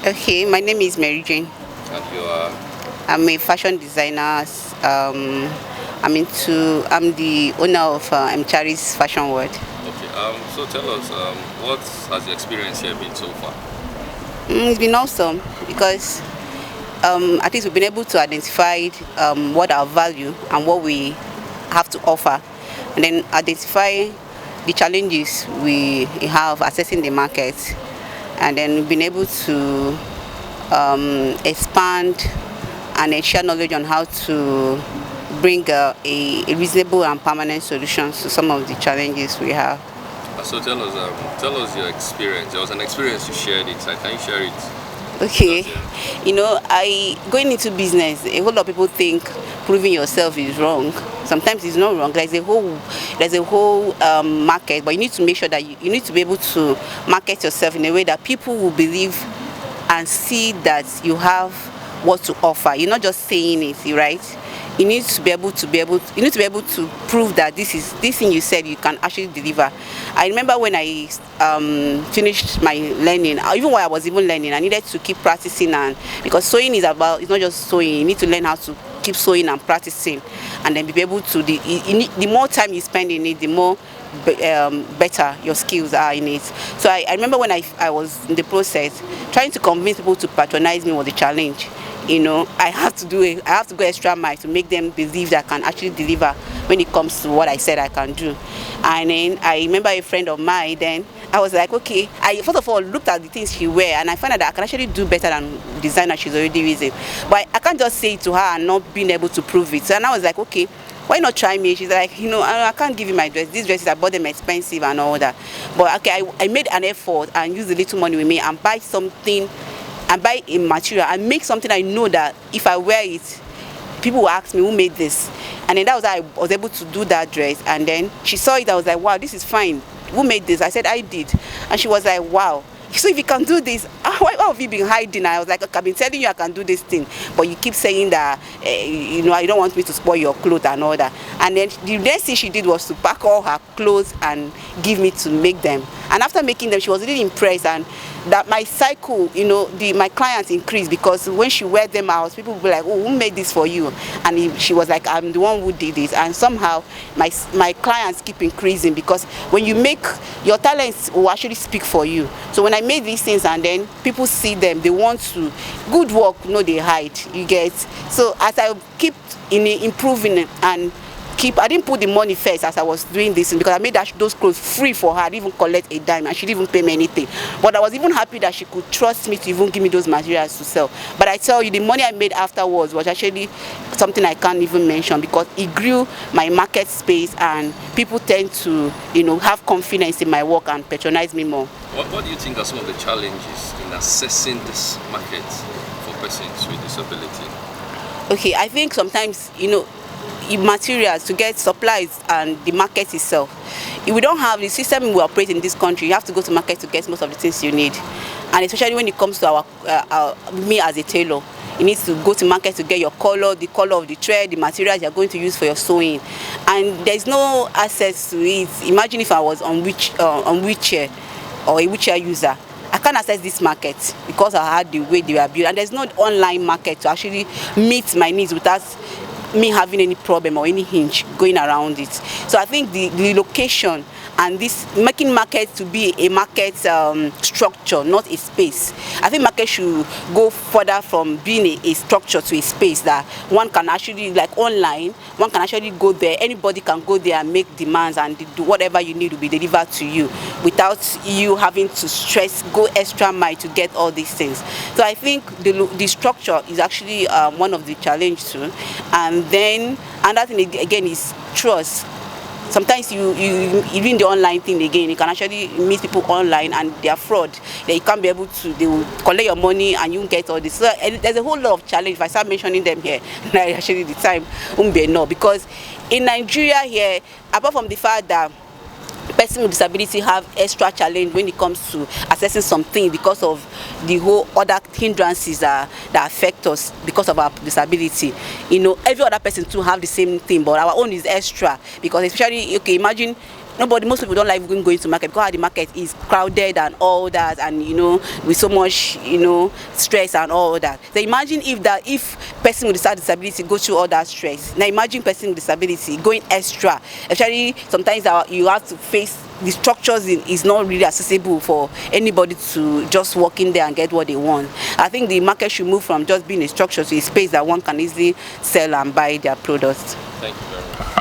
Okay, my name is Mary Jane. And you are. I'm a fashion designer. I'm the owner of Mchari's Fashion World. Okay. So tell us, what has the experience here been so far? It's been awesome because at least we've been able to identify what our value and what we have to offer, and then identify the challenges we have assessing the market, and then we've been able to expand and share knowledge on how to bring a reasonable and permanent solutions to some of the challenges we have. So tell us your experience. There was an experience you shared it. Can you share it? Okay, I going into business, a whole lot of people think proving yourself is wrong. Sometimes it's not wrong. There's a whole market, but you need to make sure that you need to be able to market yourself in a way that people will believe and see that you have what to offer. You're not just saying it, right? You need to be able to prove that this thing you said you can actually deliver. I remember when I finished my learning, even while I was even learning, I needed to keep practicing, and because sewing it's not just sewing. You need to learn how to keep sewing and practicing, and then be able to the more time you spend in it, the more better your skills are in it. So I remember when I was in the process, trying to convince people to patronize me was a challenge. I have to go extra mile to make them believe that I can actually deliver when it comes to what I said I can do. And then I remember a friend of mine, then I was like, okay, I first of all looked at the things she wear, and I found out that I can actually do better than the designer she's already using. But I can't just say it to her and not being able to prove it. So and I was like, okay, why not try me? She's like, I can't give you my dress. These dresses, I bought them expensive and all that. But okay, I made an effort and used a little money with me and buy something, and buy a material and make something I know that if I wear it, people will ask me who made this. And then that was how I was able to do that dress. And then she saw it, I was like, wow, this is fine. Who made this? I said, I did. And she was like, wow. So if you can do this, why have you been hiding? I was like, okay, I've been telling you I can do this thing, but you keep saying that, I don't want me to spoil your clothes and all that. And then the next thing she did was to pack all her clothes and give me to make them. And after making them, she was really impressed, and that my cycle, my clients increased, because when she wear them out, people will be like, oh, who made this for you? And she was like, I'm the one who did this. And somehow my clients keep increasing, because when you make, your talents will actually speak for you. So when I made these things and then people see them, they want to, good work, they hide, you get. So as I keep improving and I didn't put the money first as I was doing this, because I made those clothes free for her. I didn't even collect a dime, and she didn't even pay me anything. But I was even happy that she could trust me to even give me those materials to sell. But I tell you, the money I made afterwards was actually something I can't even mention, because it grew my market space, and people tend to, have confidence in my work and patronize me more. What do you think are some of the challenges in assessing this market for persons with disability? Okay, I think sometimes, materials to get supplies and the market itself. If we don't have the system we operate in this country, you have to go to market to get most of the things you need. And especially when it comes to me as a tailor, you need to go to market to get your color, the color of the thread, the materials you're going to use for your sewing. And there's no access to it. Imagine if I was on wheelchair or a wheelchair user. I can't access this market because I had the way they were built. And there's no online market to actually meet my needs without me having any problem or any hinge going around it. So I think the location and this making market to be a market structure, not a space. I think market should go further from being a structure to a space that one can actually, like online, one can actually go there. Anybody can go there and make demands, and do whatever you need to be delivered to you without you having to stress, go extra mile to get all these things. So I think the structure is actually one of the challenges too. And then another thing again is trust. Sometimes you even the online thing again, you can actually meet people online and they are fraud. They can't be able to, they will collect your money and you get all this. So there's a whole lot of challenge. If I start mentioning them here, actually the time won't be enough, because in Nigeria here, apart from the fact that person with disability have extra challenge when it comes to assessing something because of the whole other hindrances that affect us because of our disability. Every other person too have the same thing, but our own is extra, because especially, okay, imagine most people don't like even going to market because the market is crowded and all that, and with so much stress and all that. So imagine if person with disability go through all that stress. Now imagine person with disability going extra, especially sometimes you have to face the structures is not really accessible for anybody to just walk in there and get what they want. I think the market should move from just being a structure to a space that one can easily sell and buy their products. Thank you very much.